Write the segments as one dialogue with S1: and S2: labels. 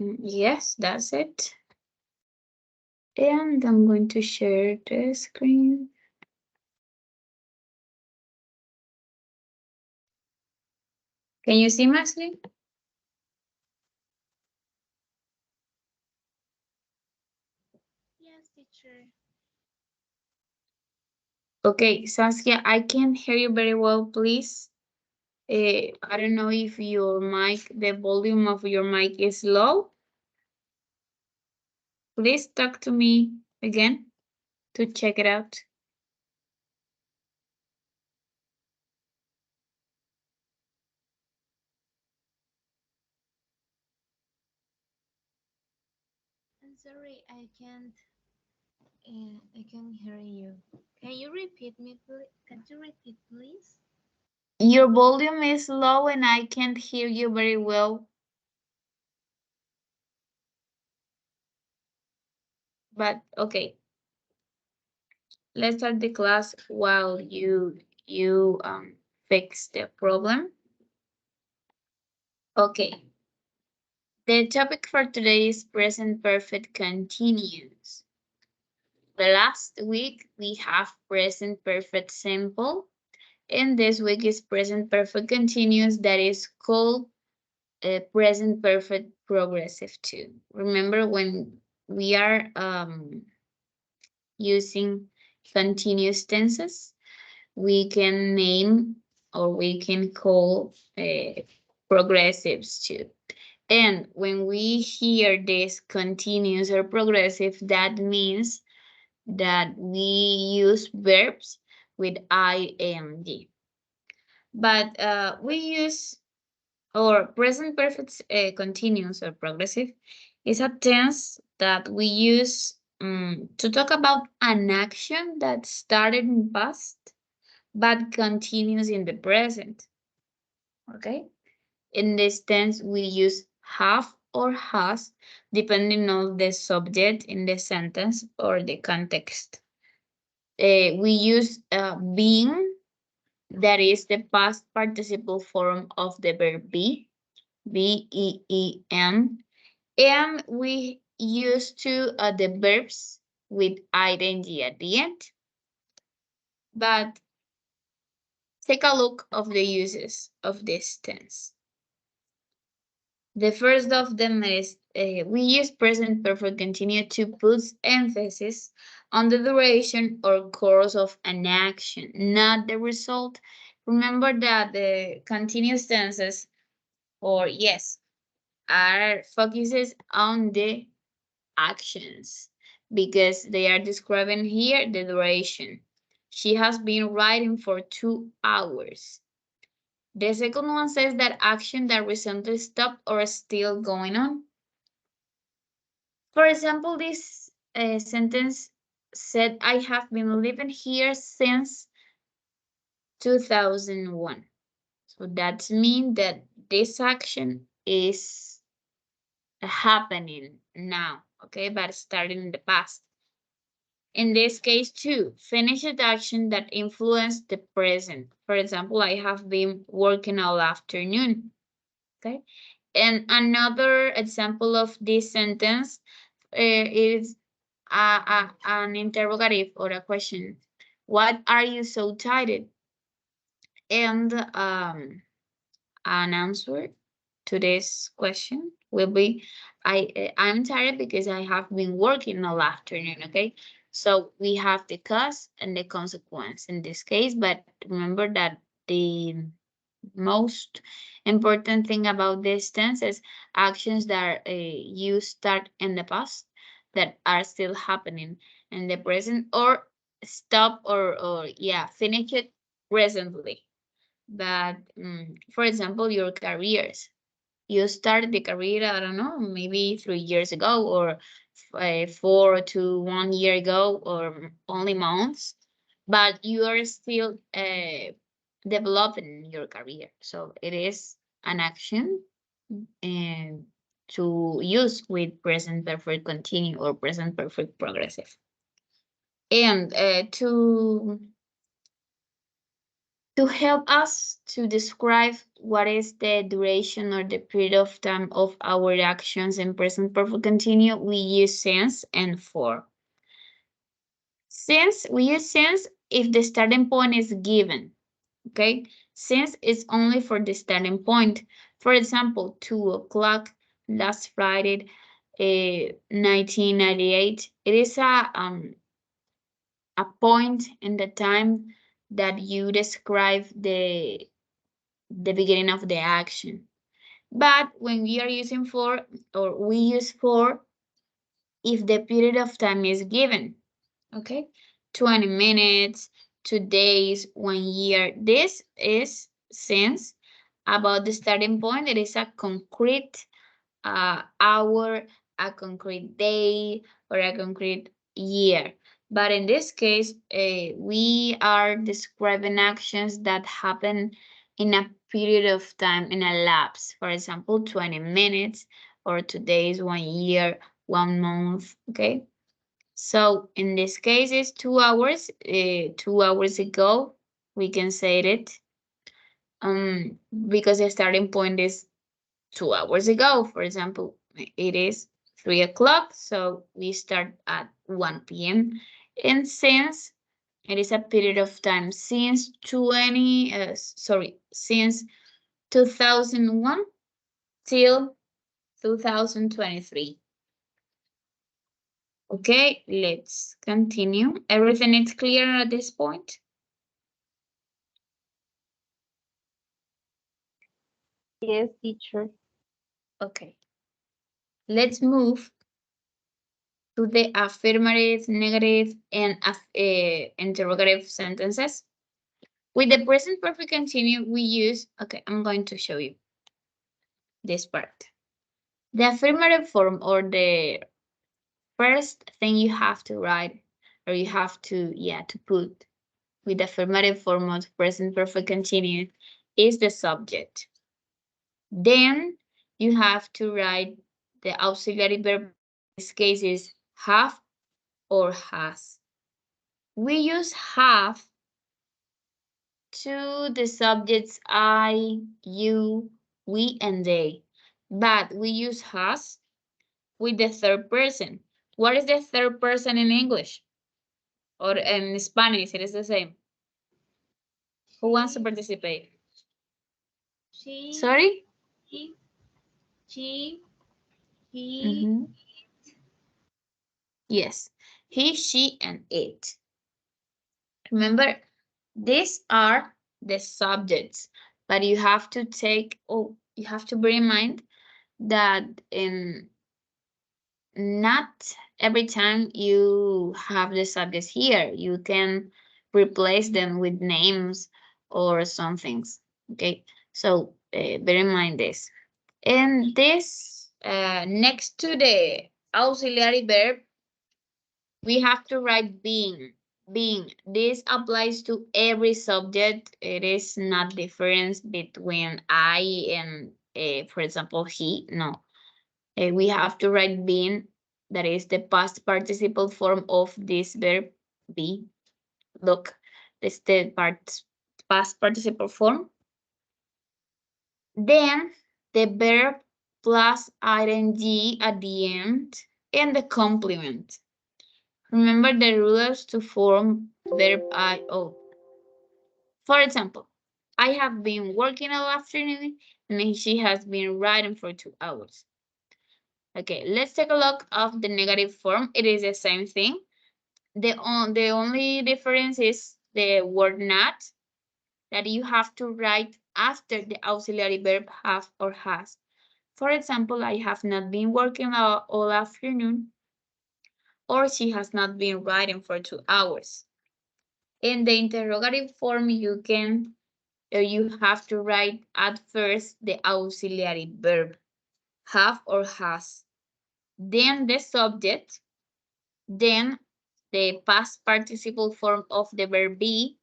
S1: Yes, that's it. And I'm going to share the screen. Can you see my screen?
S2: Yes, teacher.
S1: Okay, Saskia, I can't hear you very well, please. I don't know if your mic, the volume of your mic is low. Please talk to me again to check it out.
S2: I'm sorry, I can't hear you. Can you repeat me, please? Can you repeat, please?
S1: Your volume is low and I can't hear you very well. But okay, let's start the class while you fix the problem. Okay, the topic for today is present perfect continuous. The last week we have present perfect simple, and this week is present perfect continuous that is called present perfect progressive too. Remember when we are using continuous tenses, we can name or we can call progressives too. And when we hear this continuous or progressive, that means that we use verbs with ing. But we use or present perfect continuous or progressive is a tense that we use to talk about an action that started in past but continues in the present. Okay? In this tense, we use have or has depending on the subject in the sentence or the context. We use being, that is the past participle form of the verb be, B-E-E-N, and we use the verbs with ing at the end. But take a look of the uses of this tense. The first of them is we use present perfect continuous to put emphasis on the duration or course of an action, not the result. Remember that the continuous tenses, or yes, are focuses on the actions because they are describing here the duration. She has been writing for 2 hours. The second one says that action that recently stopped or is still going on. For example, this sentence said, I have been living here since 2001. So that means that this action is happening now, okay, but starting in the past. In this case, too, finish an action that influenced the present. For example, I have been working all afternoon, okay? And another example of this sentence is an interrogative or a question. What are you so tired? And an answer to this question will be, I'm tired because I have been working all afternoon, okay? So we have the cause and the consequence in this case, but remember that the most important thing about this tense is actions that you start in the past that are still happening in the present or stop or yeah, finish it recently. But for example, your careers. You started the career, I don't know, maybe 3 years ago or 4 to 1 year ago or only months, but you are still developing your career. So it is an action and to use with present perfect continue or present perfect progressive. And To help us to describe what is the duration or the period of time of our actions in present perfect continuous, we use since and for. Since, we use since if the starting point is given, okay? Since is only for the starting point. For example, 2 o'clock last Friday, 1998. It is a point in the time that you describe the beginning of the action. But when we are using for, or we use for if the period of time is given, okay? 20 minutes, 2 days, 1 year. This is since about the starting point. It is a concrete hour, a concrete day, or a concrete year. But in this case, we are describing actions that happen in a period of time, in a lapse. For example, 20 minutes, or 2 days, 1 year, 1 month, okay? So in this case, it's 2 hours. 2 hours ago, we can say it. Because the starting point is 2 hours ago. For example, it is 3 o'clock, so we start at 1 p.m. And since it is a period of time since since 2001 till 2023. Okay, let's continue. Everything is clear at this point?
S2: Yes, teacher.
S1: Okay. Let's move to the affirmative, negative, and interrogative sentences. With the present perfect continuous, we use, okay, I'm going to show you this part. The affirmative form, or the first thing you have to write, or you have to, to put with the affirmative form of present perfect continuous is the subject. Then you have to write the auxiliary verb. In this case is have or has. We use have to the subjects I, you, we, and they. But we use has with the third person. What is the third person in English? Or in Spanish, it is the same. Who wants to participate?
S2: She,
S1: Sorry?
S2: he, she, he,
S1: Mm-hmm. Yes. He, she, and it. Remember, these are the subjects, but you have to you have to bear in mind that not every time you have the subjects here, you can replace them with names or some things. Okay, so bear in mind this. And this, next to the auxiliary verb, we have to write being. Being. This applies to every subject. It is not difference between I and, for example, he. No. We have to write being, that is the past participle form of this verb be. Look, this is the past participle form. Then the verb plus ing at the end and the complement. Remember the rulers to form verb io. For example, I have been working all afternoon and she has been writing for 2 hours. Okay, let's take a look of the negative form. It is the same thing. The only difference is the word not, that you have to write after the auxiliary verb have or has. For example, I have not been working all afternoon, or she has not been writing for 2 hours. In the interrogative form, you have to write at first the auxiliary verb, have or has, then the subject, then the past participle form of the verb be,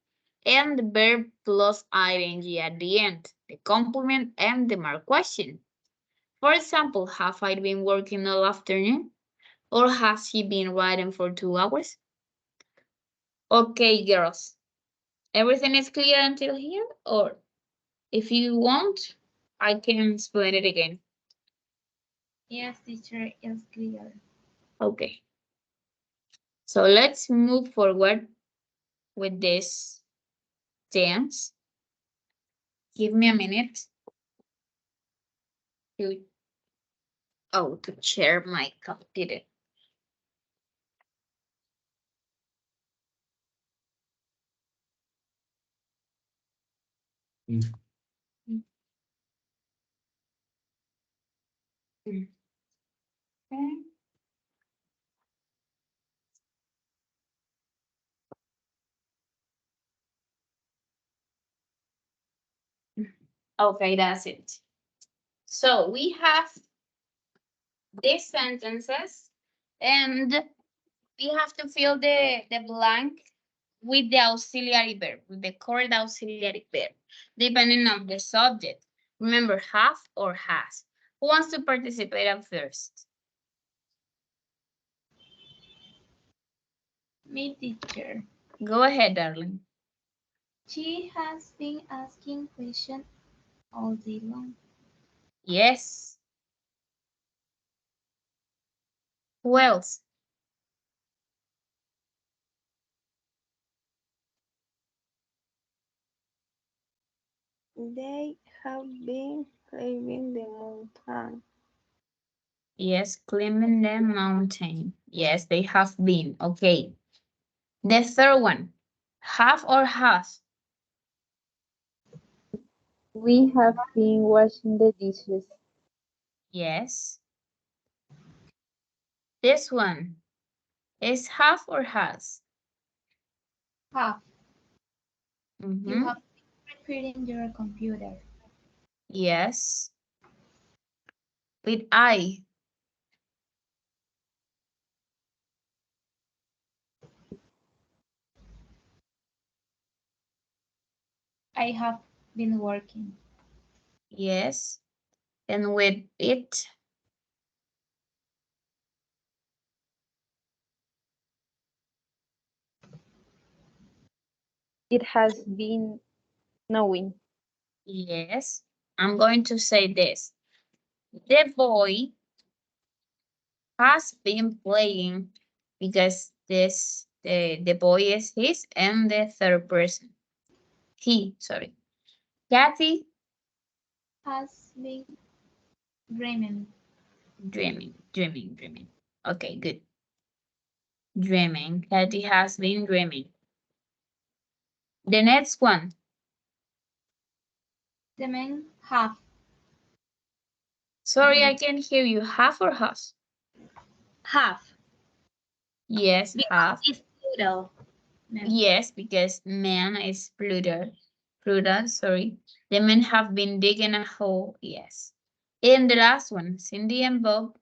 S1: and the verb plus ing at the end, the complement and the mark question. For example, have I been working all afternoon? Or has he been writing for 2 hours? Okay, girls. Everything is clear until here? Or if you want, I can explain it again.
S2: Yes, teacher, is clear.
S1: Okay. So let's move forward with this dance. Give me a minute to, to share my computer. Okay. Okay, that's it. So we have these sentences and we have to fill the blank with the auxiliary verb, with the correct auxiliary verb, depending on the subject. Remember, have or has. Who wants to participate at first?
S2: Me, teacher.
S1: Go ahead, darling.
S2: She has been asking questions all day long.
S1: Yes. Who else?
S3: They have been climbing the mountain.
S1: Yes, climbing the mountain. Yes, they have been. Okay. The third one, have or has?
S3: We have been washing the dishes.
S1: Yes. This one is have or has?
S2: Have.
S1: Mm-hmm.
S2: You have been repairing your computer.
S1: Yes. With I.
S2: I have been working.
S1: Yes. And with it.
S3: It has been snowing.
S1: Yes. I'm going to say this. The boy has been playing because the boy is his and the third person. He, sorry. Kathy,
S2: Has been dreaming.
S1: dreaming. Okay, good. Dreaming. Kathy has been dreaming. The next one.
S2: The men have.
S1: Sorry, I can't hear you. Have or has?
S2: Have.
S1: Yes,
S2: Because
S1: have.
S2: it's plural. Men.
S1: Yes, because man is plural. Plural, sorry. The men have been digging a hole. Yes. And the last one, Cindy and Bob.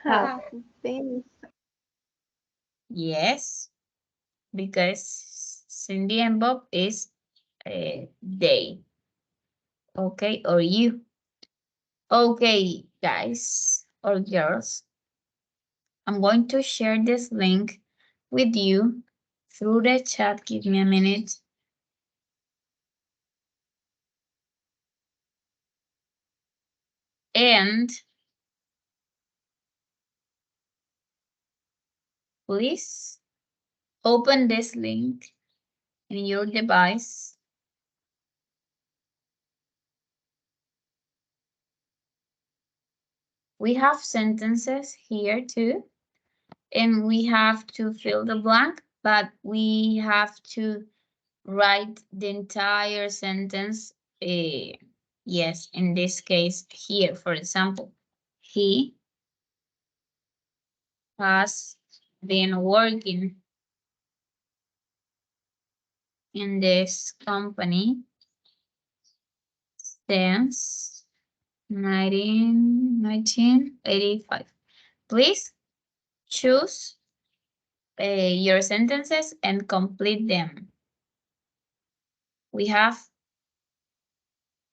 S3: Have
S2: Have.
S3: been.
S1: Yes, because Cindy and Bob is they. Okay, or you. Okay, guys or girls. I'm going to share this link with you through the chat. Give me a minute. And please open this link in your device. We have sentences here too, and we have to fill the blank, but we have to write the entire sentence. Yes, in this case here, for example, he has been working in this company since 1985. Please choose your sentences and complete them. We have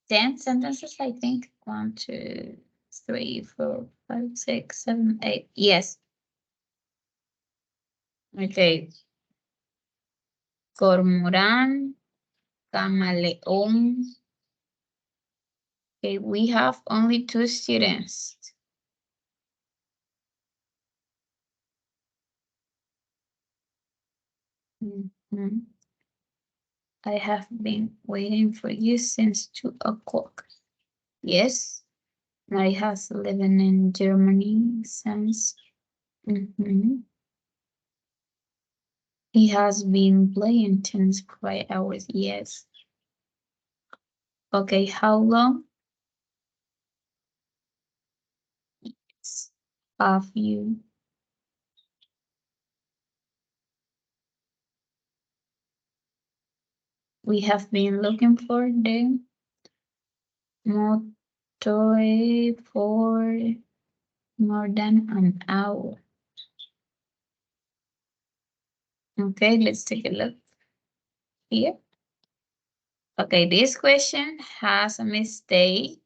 S1: 10 sentences, I think. 1, 2, 3, 4, 5, 6, 7, 8. Yes. Okay. Cormorán, camaleón. Okay, we have only 2 students. Mhm. I have been waiting for you since 2 o'clock. Yes, Mary has lived in Germany since. He has been playing tennis for 5 hours. Yes. Okay, how long have you? We have been looking for the motorway for more than an hour. Okay, let's take a look here. Okay, this question has a mistake.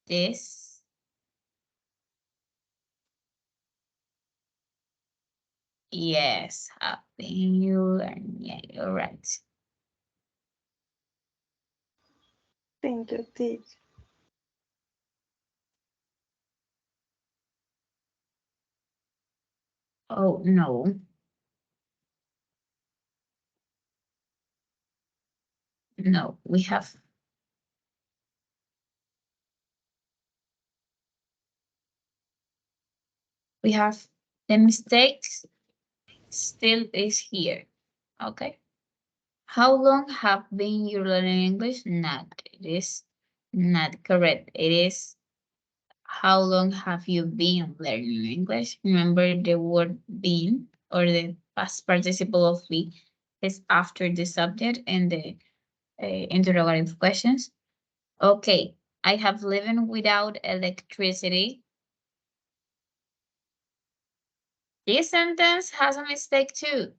S1: This. Yes, have been you learn. Yeah, you're right.
S3: Thank you, teacher.
S1: Oh, no. No, we have the mistakes still is here. Okay. How long have been you learning English? Not. It is not correct. It is how long have you been learning English? Remember the word been or the past participle of be is after the subject and the interrogative questions. Okay. I have lived without electricity. This sentence has a mistake too.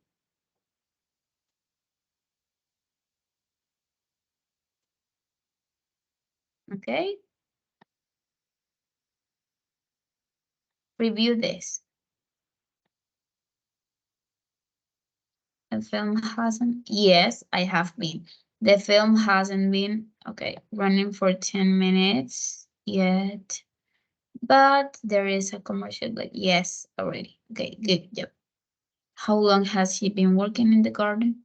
S1: Okay. Review this. The film hasn't, yes, I have been. The film hasn't been, okay, running for 10 minutes yet, but there is a commercial break. Yes, already. Okay, good job. How long has he been working in the garden?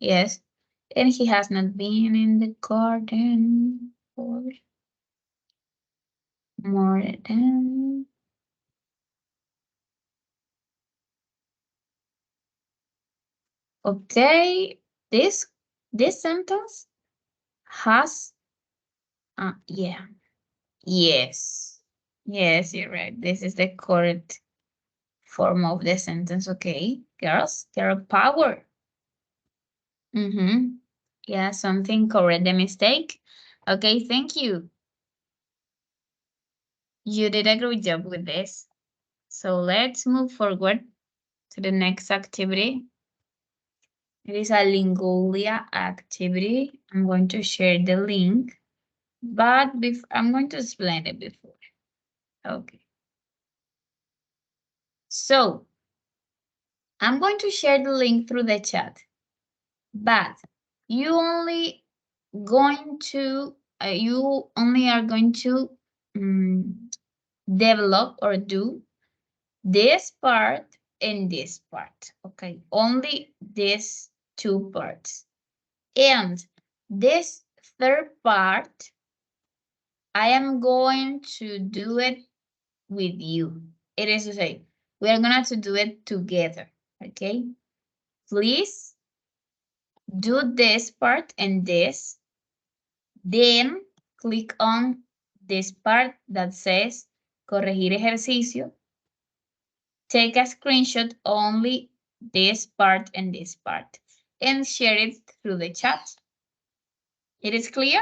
S1: Yes. And he has not been in the garden for more than. Okay, this sentence has, yeah, yes, yes, you're right. This is the correct form of the sentence. Okay, girls, girl power. Yeah, something correct the mistake. Okay, thank you. You did a great job with this. So let's move forward to the next activity. It is a Lingolia activity. I'm going to share the link, but I'm going to explain it before. Okay. So I'm going to share the link through the chat, but you only are going to develop or do this part and this part. Okay, only these 2 parts. And this third part, I am going to do it with you. It is to say, we are going to do it together. Okay, please do this part and this. Then click on this part that says corregir ejercicio. Take a screenshot only this part and this part and share it through the chat. It is clear?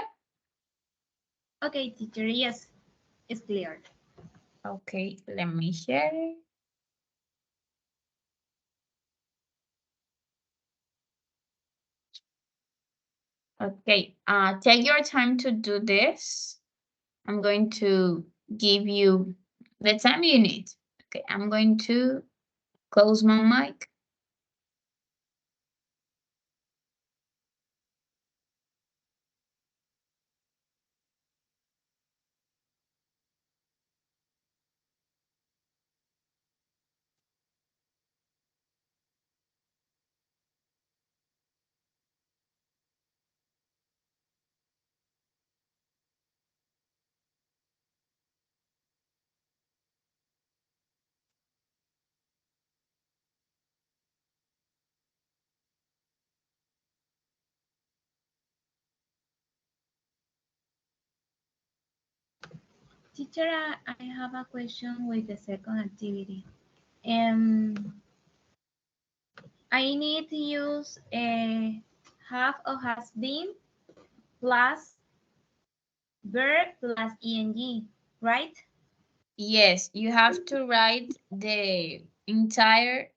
S2: Okay, teacher, yes, it's clear.
S1: Okay, let me share it. Okay, take your time to do this. I'm going to give you the time you need, Okay, I'm going to close my mic.
S2: Teacher, I have a question with the second activity. Um, I need to use a have or has been plus verb plus ing, right?
S1: Yes, you have to write the entire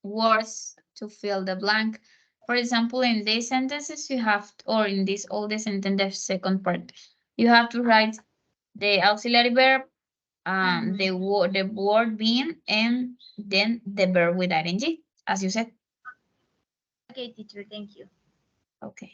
S1: words to fill the blank. For example, in these sentences, you have, or in this all the sentence, the second part, you have to write the auxiliary verb, the word being, and then the verb with ing, as you said.
S2: Okay, teacher, thank you.
S1: Okay.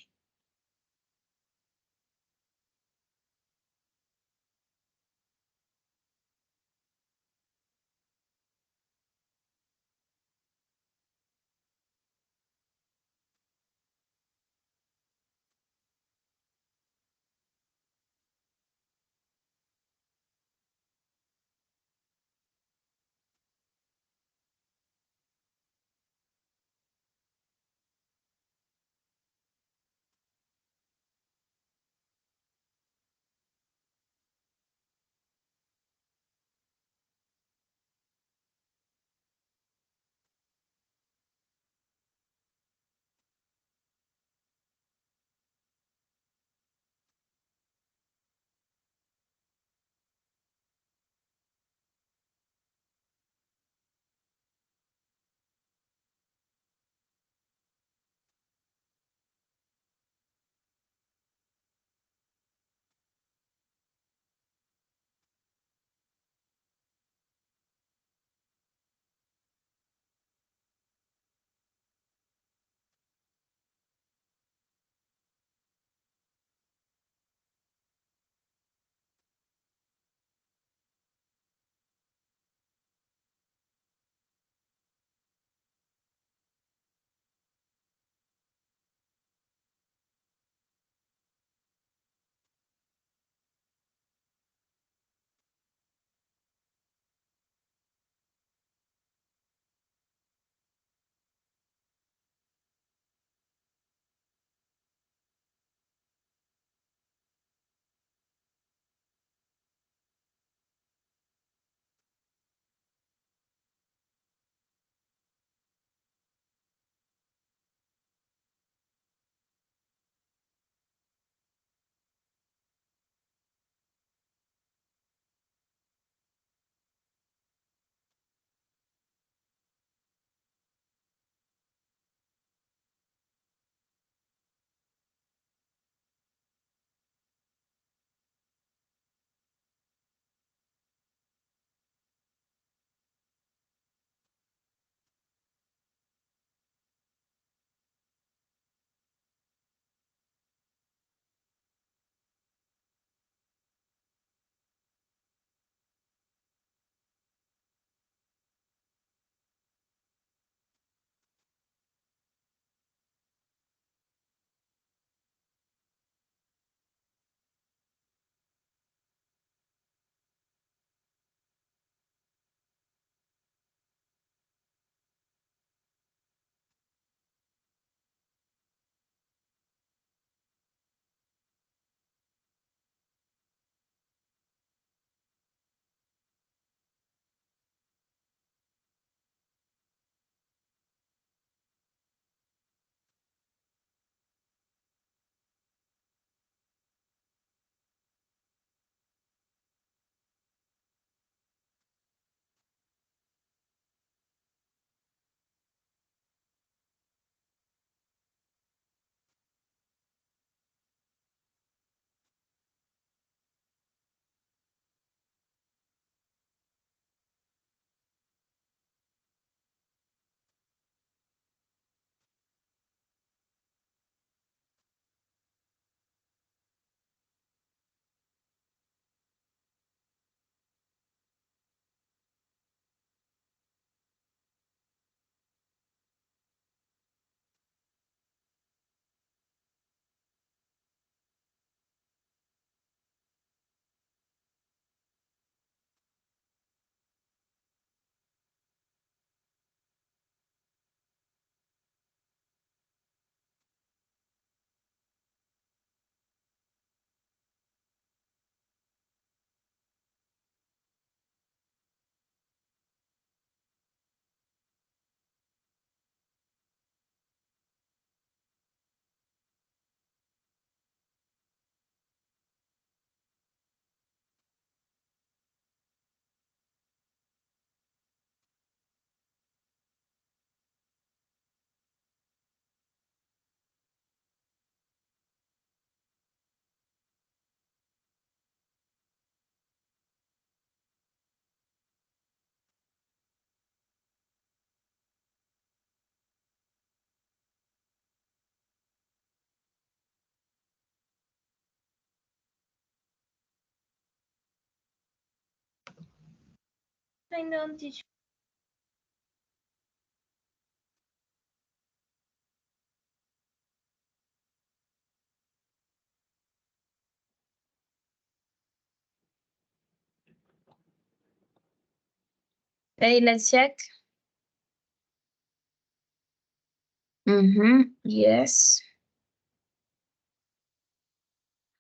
S2: I don't teach.
S1: Okay, let's check. Yes.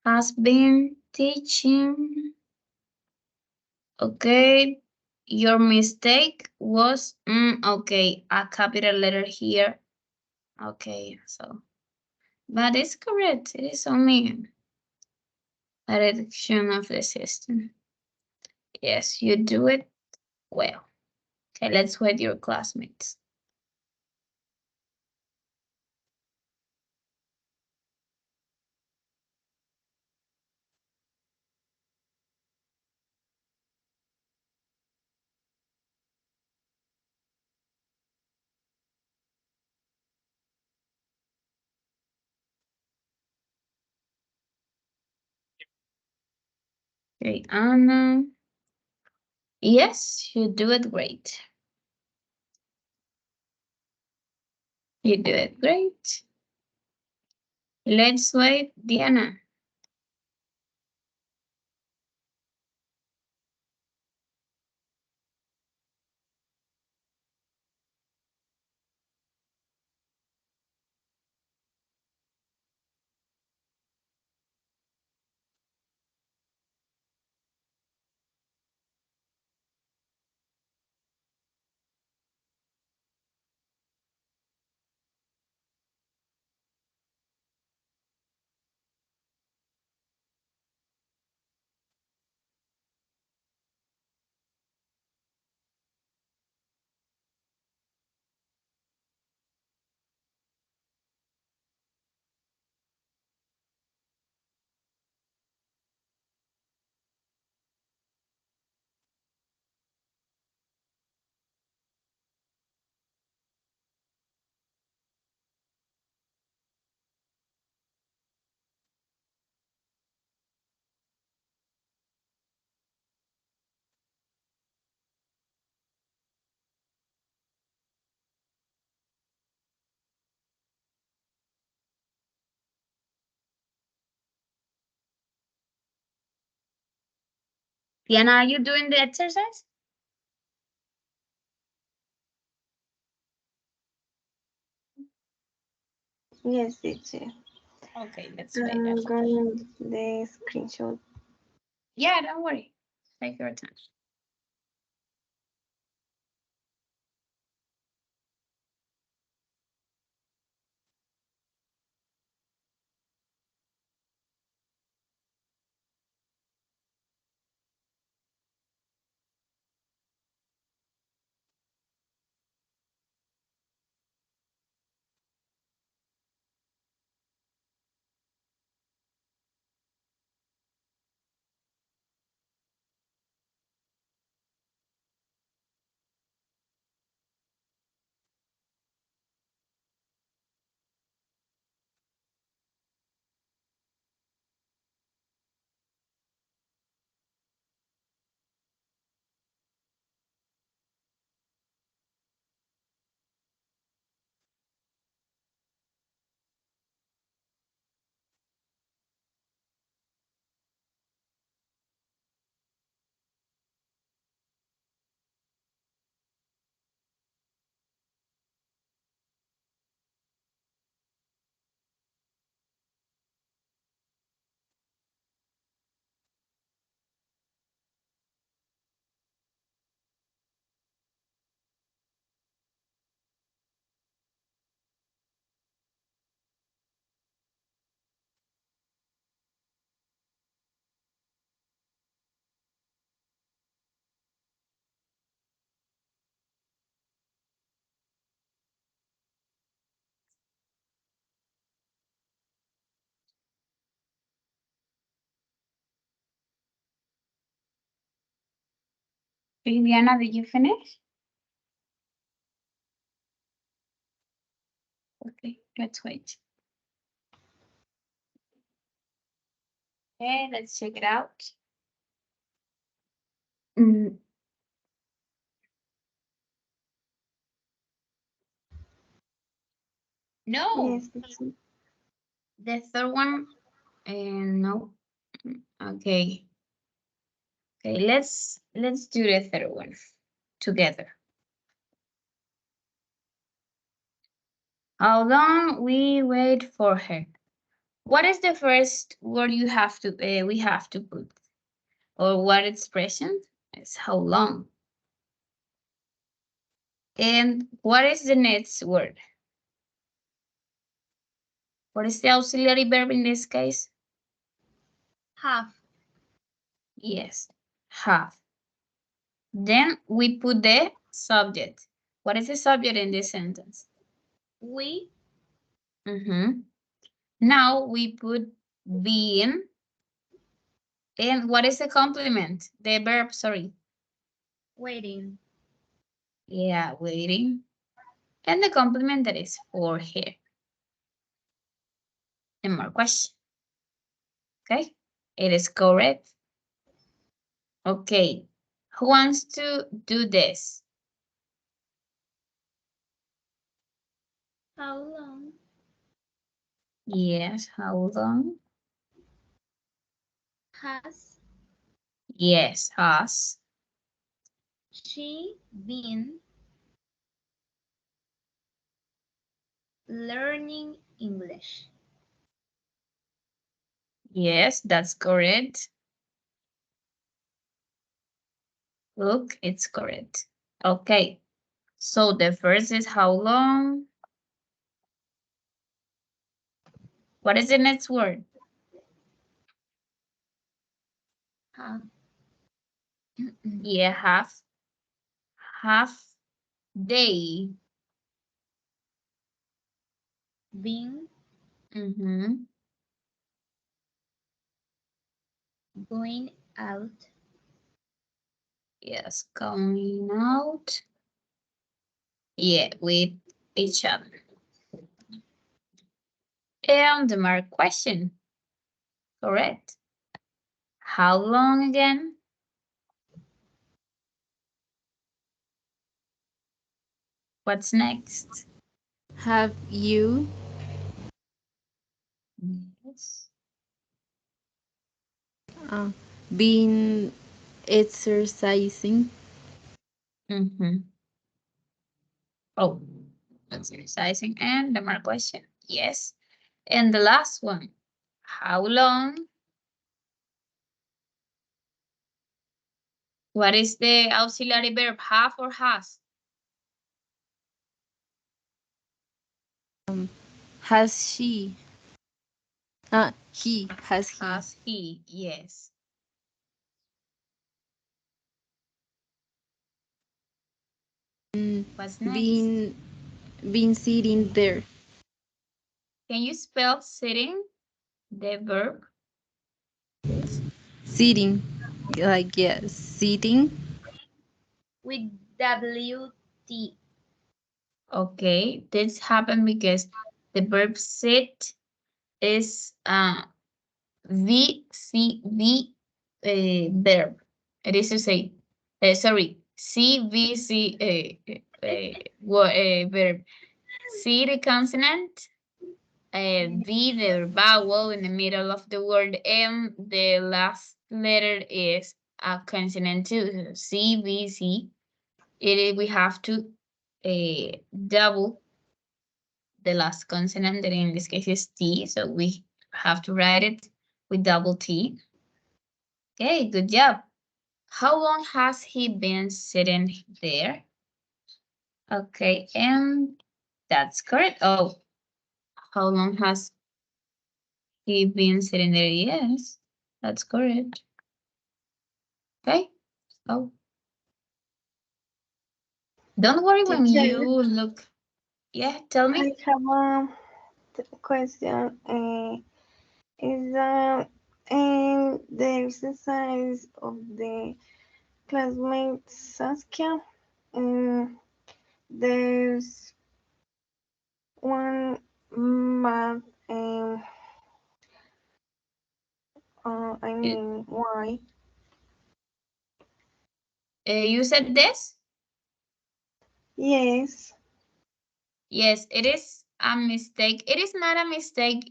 S1: Has been teaching. Okay. Your mistake was, okay, a capital letter here. Okay, so, but it's correct. It is only a reduction of the system. Yes, you do it well. Okay, let's wait your classmates. Okay, Anna. Yes, you do it great. You do it great. Let's wait, Diana. Diana, are you doing the exercise?
S3: Yes, teacher.
S1: Okay, let's wait.
S3: I'm going the screenshot.
S1: Yeah, don't worry. Take your time. Diana, did you finish? Okay, let's wait. Okay, let's check it out. Mm, No.
S3: Yes, that's it.
S1: The third one, no. Okay. Okay, let's do the third one together. How long we wait for her? What is the first word you have to we have to put? Or what expression is how long? And what is the next word? What is the auxiliary verb in this case?
S2: Have.
S1: Yes, have. Then we put the subject. What is the subject in this sentence?
S2: We.
S1: Now we put being. And what is the complement? The verb, sorry.
S2: Waiting.
S1: Yeah, waiting. And the complement that is for here. And more question. Okay, it is correct. Okay, who wants to do this?
S2: How long
S1: Yes, how long?
S2: has
S1: Yes, has.
S2: she been learning English?
S1: Yes, that's correct. Look, it's correct. Okay, so the first is how long? What is the next word?
S2: Have.
S1: Yeah, half. Half day.
S2: Been going out?
S1: Yes, going out. Yeah, with each other. And the mark question. Correct. How long again? What's next?
S4: Have you
S1: Yes.
S4: been exercising?
S1: Oh, exercising and the mark question. Yes. And the last one. How long? What is the auxiliary verb? Have or has?
S4: Has she? He. Has he
S1: Has he? Yes. What's next?
S4: been sitting there?
S1: Can you spell sitting? The verb, please.
S4: Sitting. Like, yes, sitting.
S2: With WT.
S1: Okay, this happened because the verb sit is VCV verb. It is to say, sorry, CVC verb. C the consonant, V the vowel in the middle of the word, and the last letter is a consonant too. So CVC. We have to double the last consonant, that in this case is T, so we have to write it with double T. Okay, good job. How long has he been sitting there? Okay, and that's correct. Oh, how long has he been sitting there? Yes, that's correct. Okay, oh, don't worry when
S3: Teacher,
S1: you look. Yeah, tell
S3: I
S1: me.
S3: have a question. Is that the exercise of the classmate Saskia? There's one math. I
S1: It-
S3: mean, why?
S1: You said this?
S3: Yes.
S1: Yes, it is a mistake. It is not a mistake.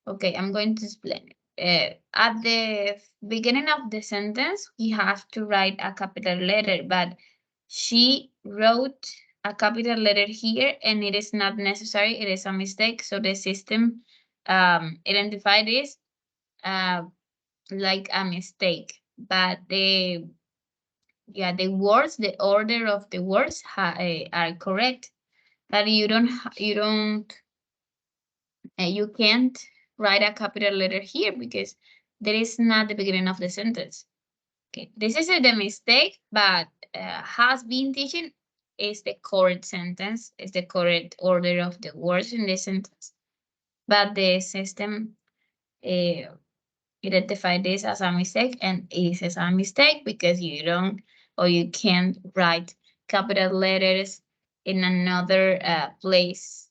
S1: Okay, I'm going to explain it. At the beginning of the sentence, we have to write a capital letter, but she wrote a capital letter here, and it is not necessary. It is a mistake. So the system identified this like a mistake, but the words, the order of the words are correct. But you can't write a capital letter here because that is not the beginning of the sentence. Okay, this is the mistake, but has been teaching is the correct sentence, is the correct order of the words in the sentence. But the system identify this as a mistake, and it is a mistake because you don't or you can't write capital letters in another place,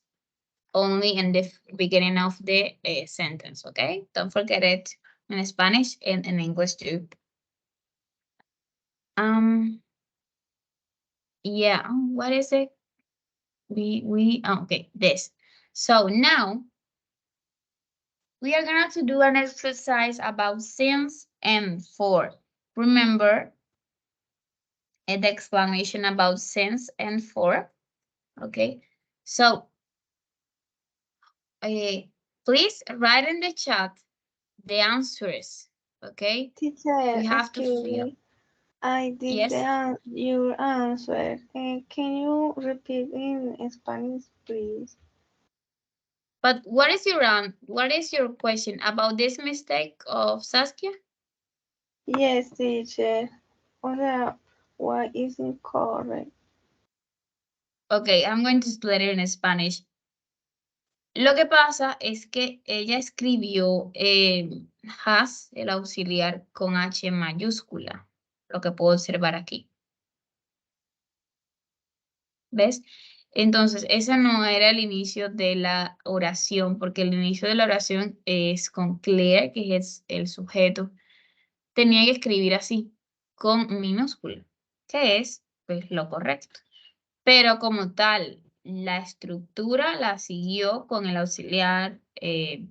S1: only in the beginning of the sentence. Okay, don't forget it in Spanish and in English too. Yeah, what is it? Okay, this. So now we are going to do an exercise about since and for. Remember the explanation about since and for. Okay, so please write in the chat the answers. Okay,
S3: Teacher,
S1: we have to
S3: excuse
S1: fill.
S3: me. I did
S1: Yes.
S3: your answer. Can you repeat in Spanish, please?
S1: But what is your question about this mistake of Saskia?
S3: Yes, teacher. O sea, why is incorrect?
S1: Okay, I'm going to split it in Spanish. Lo que pasa es que ella escribió has, el auxiliar, con H mayúscula, lo que puedo observar aquí. ¿Ves? Entonces, ese no era el inicio de la oración, porque el inicio de la oración es con Claire, que es el sujeto. Tenía que escribir así, con minúscula, que es pues, lo correcto. Pero como tal, la estructura la siguió con el auxiliar, el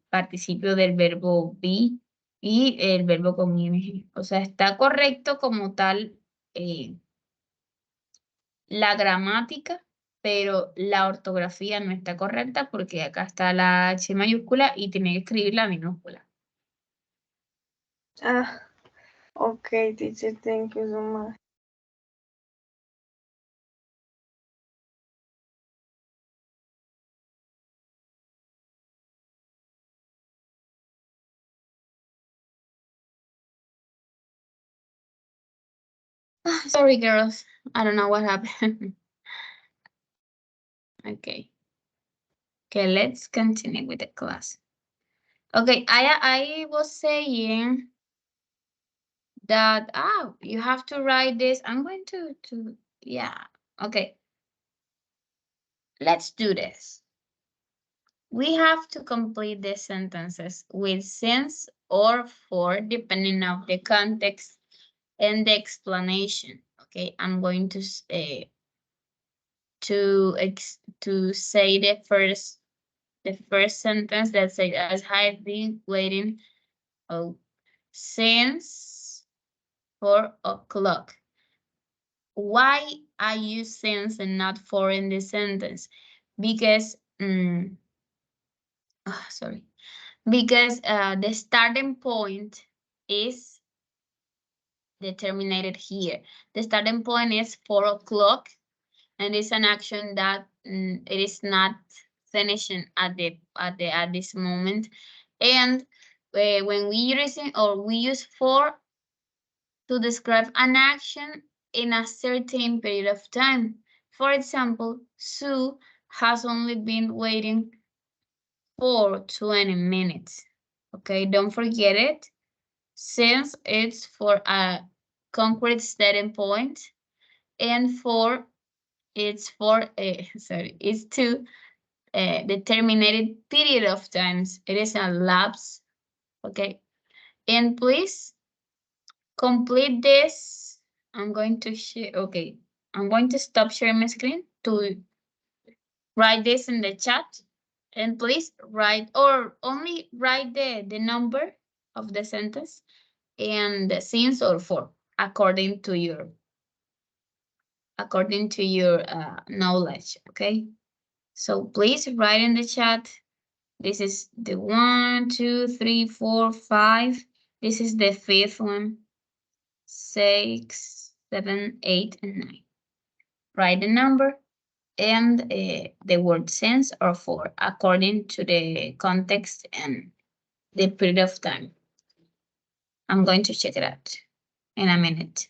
S1: participio del verbo be y el verbo con ing. O sea, está correcto como tal la gramática, pero la ortografía no está correcta porque acá está la H mayúscula y tiene que escribir la minúscula.
S3: Ah, okay, teacher. Thank you so much.
S1: Sorry, girls. I don't know what happened. Okay. Okay, let's continue with the class. Okay, I was saying that, you have to write this. I'm going to, yeah, okay. Let's do this. We have to complete the sentences with since or for, depending on the context and the explanation. Okay, I'm going to say the first sentence that says, as I've been waiting since 4 o'clock. Why I use since and not for in this sentence? Because sorry, because the starting point is determined here. The starting point is 4 o'clock, and it's an action that it is not finishing at this moment. And when we use for to describe an action in a certain period of time. For example, Sue has only been waiting for 20 minutes. Okay, don't forget it. Since it's for a concrete starting point, and for it's for it's to determined period of times. It is a lapse. Okay, and please complete this. I'm going to share. Okay, I'm going to stop sharing my screen to write this in the chat, and please write, or only write the number of the sentence and the since or for, according to your knowledge. Okay, so please write in the chat. This is the 1, 2, 3, 4, 5. This is the fifth one. 6, 7, 8, and 9. Write the number and the word since or for, according to the context and the period of time. I'm going to check it out in a minute.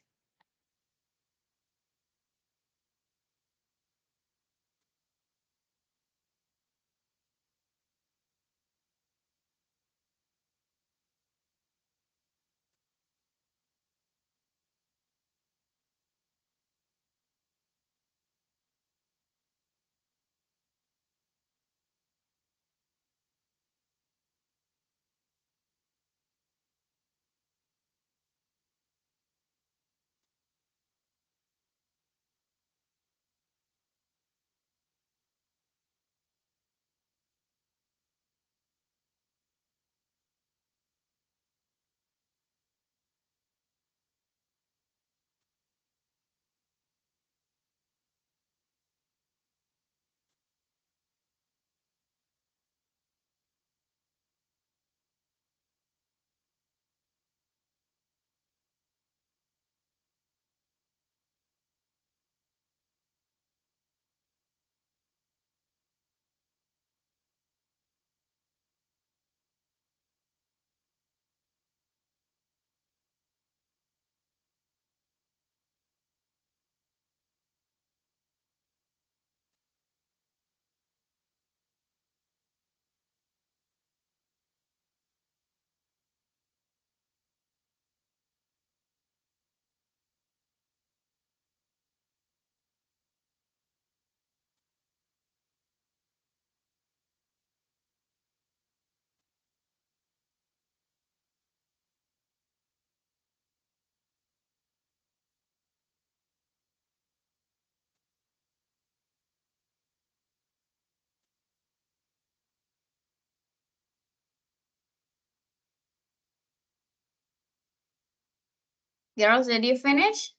S1: Girls, did you finish?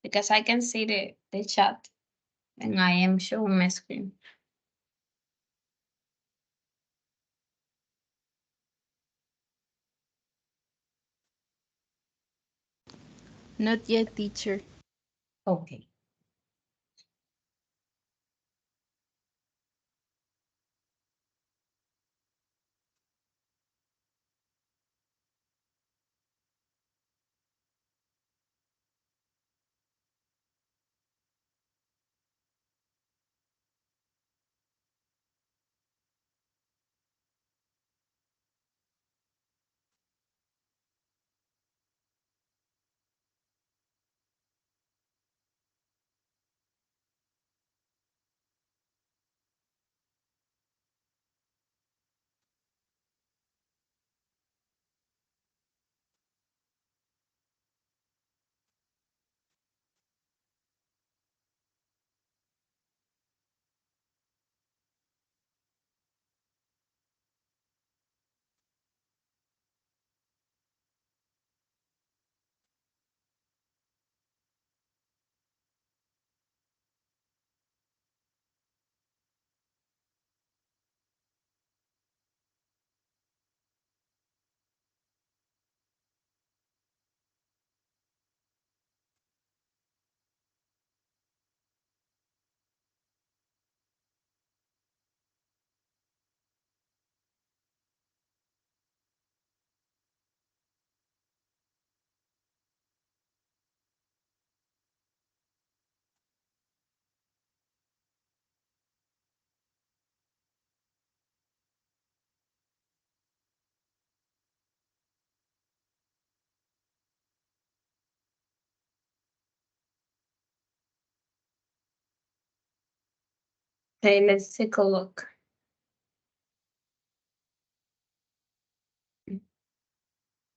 S1: Because I can see the chat and I am showing my screen.
S4: Not yet, teacher.
S1: Okay. Okay, let's take a look.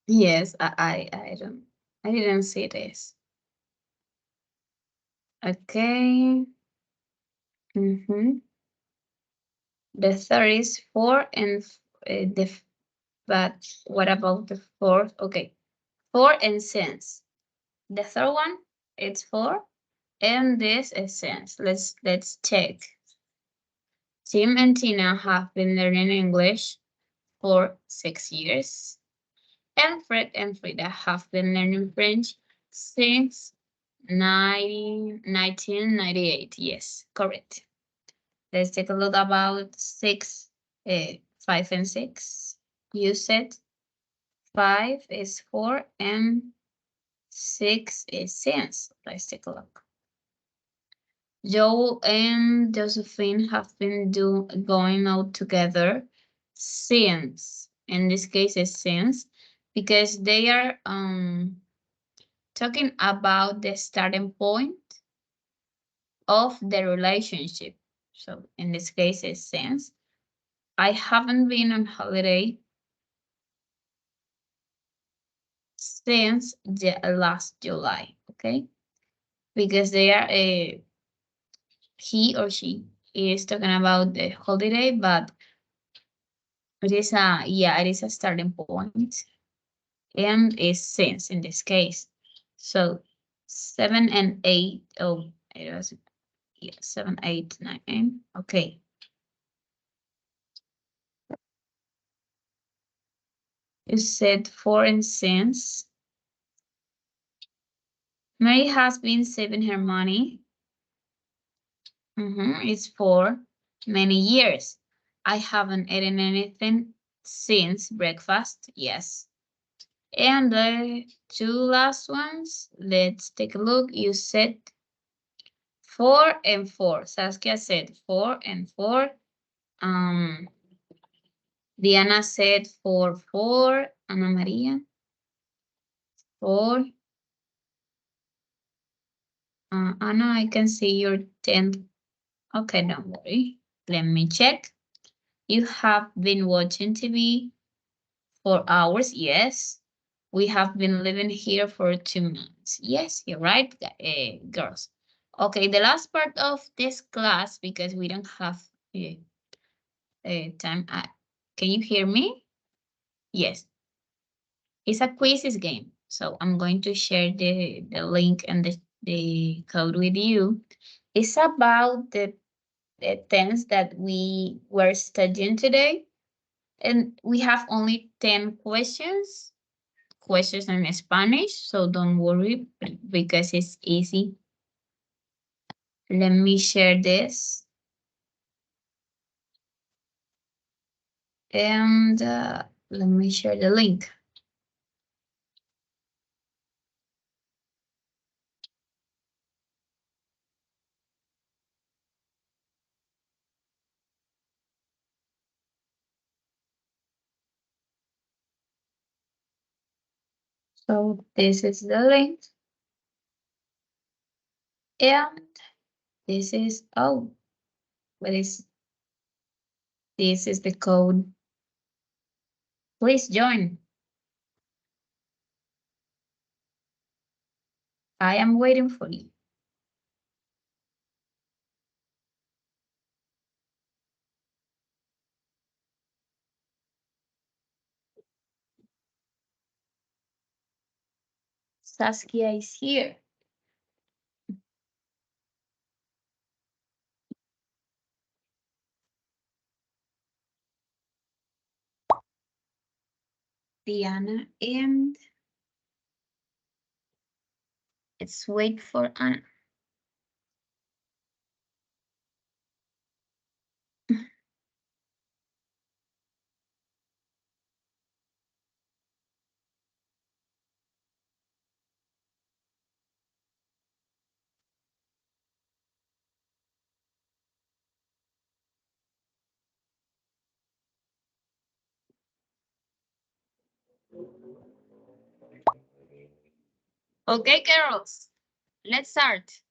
S1: Yes, I didn't see this. Okay. The third is 4 and but what about the fourth? Okay, 4 and since. The third one, it's 4 and this is since. Let's check. Tim and Tina have been learning English for 6 years. And Fred and Frida have been learning French since 1998. Yes, correct. Let's take a look about 6, 5 and 6. You said 5 is 4 and 6 is since. Let's take a look. Joe and Josephine have been going out together since. In this case, it's since because they are talking about the starting point of the relationship. So in this case, it's since. I haven't been on holiday since last July, okay? Because they are he or she is talking about the holiday, but it is a starting point, and is since in this case. So 7 and 8. Oh, it was 7, 8, 9. Okay. You said 4 and since. Mary has been saving her money. It's for many years. I haven't eaten anything since breakfast. Yes. And the 2 last ones, let's take a look. You said 4 and 4. Saskia said 4 and 4. Diana said 4, 4. Ana Maria, 4. Anna, I can see your 10th. Okay, don't worry. Let me check. You have been watching TV for hours. Yes. We have been living here for 2 months. Yes, you're right, girls. Okay, the last part of this class, because we don't have time. Can you hear me? Yes. It's a quizzes game. So I'm going to share the link and the code with you. It's about the tense that we were studying today. And we have only 10 questions in Spanish. So don't worry because it's easy. Let me share this. And let me share the link. So this is the link. And this is, oh, what is, this is the code. Please join. I am waiting for you. Saskia is here. Diana, and let's wait for Anna. Okay, girls, let's start.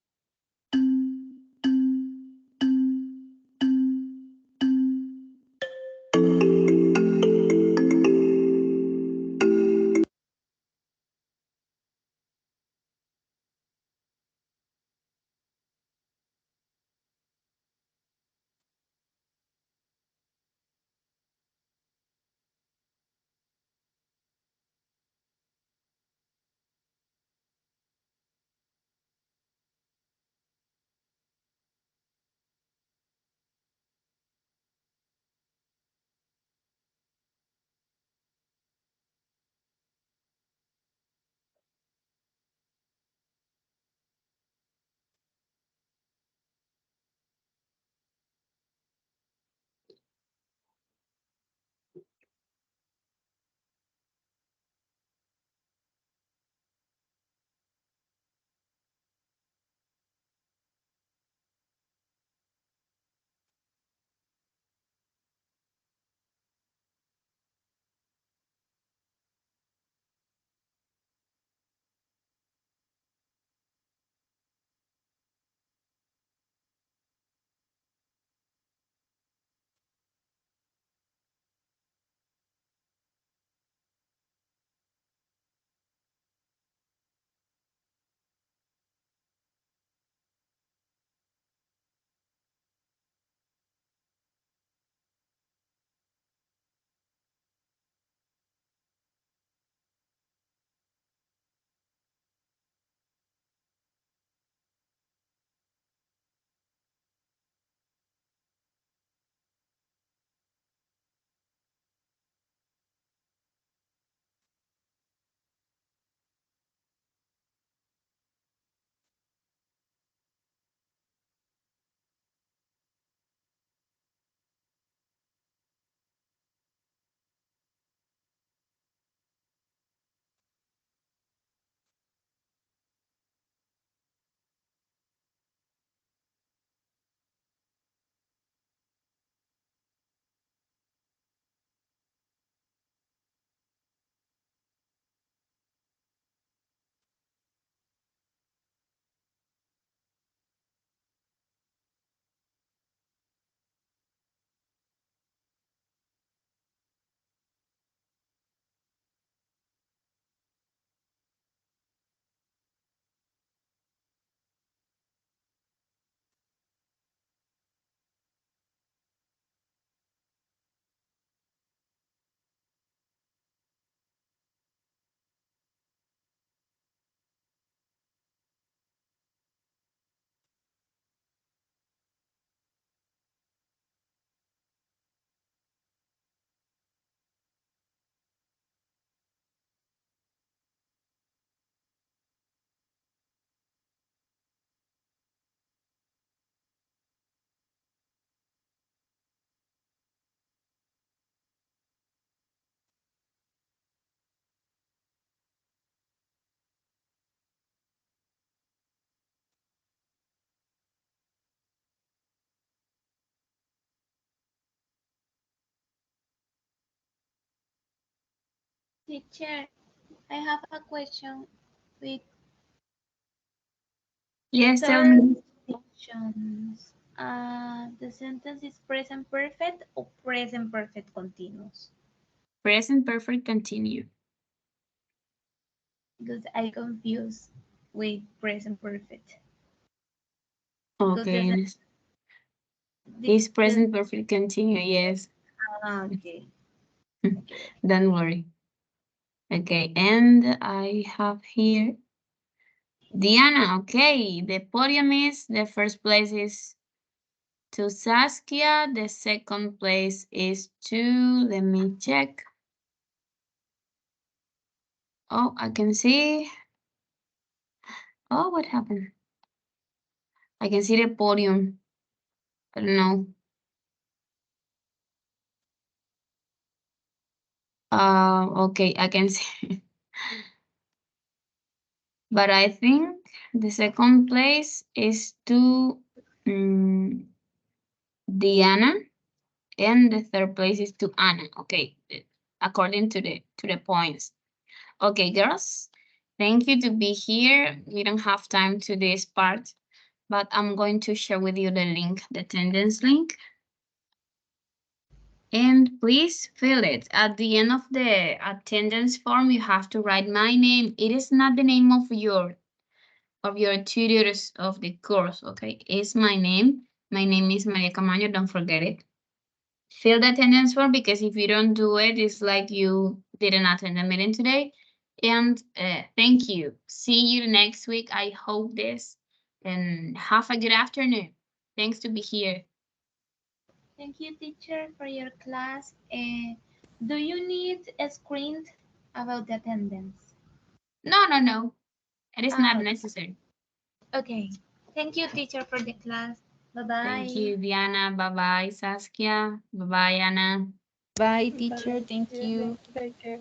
S2: Teacher, I have a question with
S1: Yes, tell
S2: third
S1: me.
S2: sections. The sentence is present perfect or present perfect continuous?
S1: Present perfect continue.
S2: Because I confuse with present perfect. Because
S1: Okay.
S2: the,
S1: Is present perfect continue? Yes.
S2: okay.
S1: Don't worry. Okay, and I have here Diana. Okay, the podium is the first place is to Saskia. The second place is to, let me check. Oh, I can see. Oh, what happened? I can see the podium. I don't know. Okay, I can see. But I think the second place is to Diana, and the third place is to Anna. Okay, according to the points. Okay, girls, thank you to be here. We don't have time to this part, but I'm going to share with you the link, the attendance link. And please fill it. At the end of the attendance form, you have to write my name. It is not the name of your tutors of the course, okay? It's my name. My name is Maria Camaño, don't forget it. Fill the attendance form, because if you don't do it, it's like you didn't attend the meeting today. And thank you. See you next week. I hope this, and have a good afternoon. Thanks to be here.
S2: Thank you, teacher, for your class. Do you need a screen about the attendance?
S1: No. It is not
S2: Ah,
S1: necessary.
S2: okay. Thank you, teacher, for the class. Bye-bye.
S1: Thank you, Diana. Bye-bye, Saskia. Bye-bye, Anna.
S4: Bye, teacher. Thank you.
S3: Take care.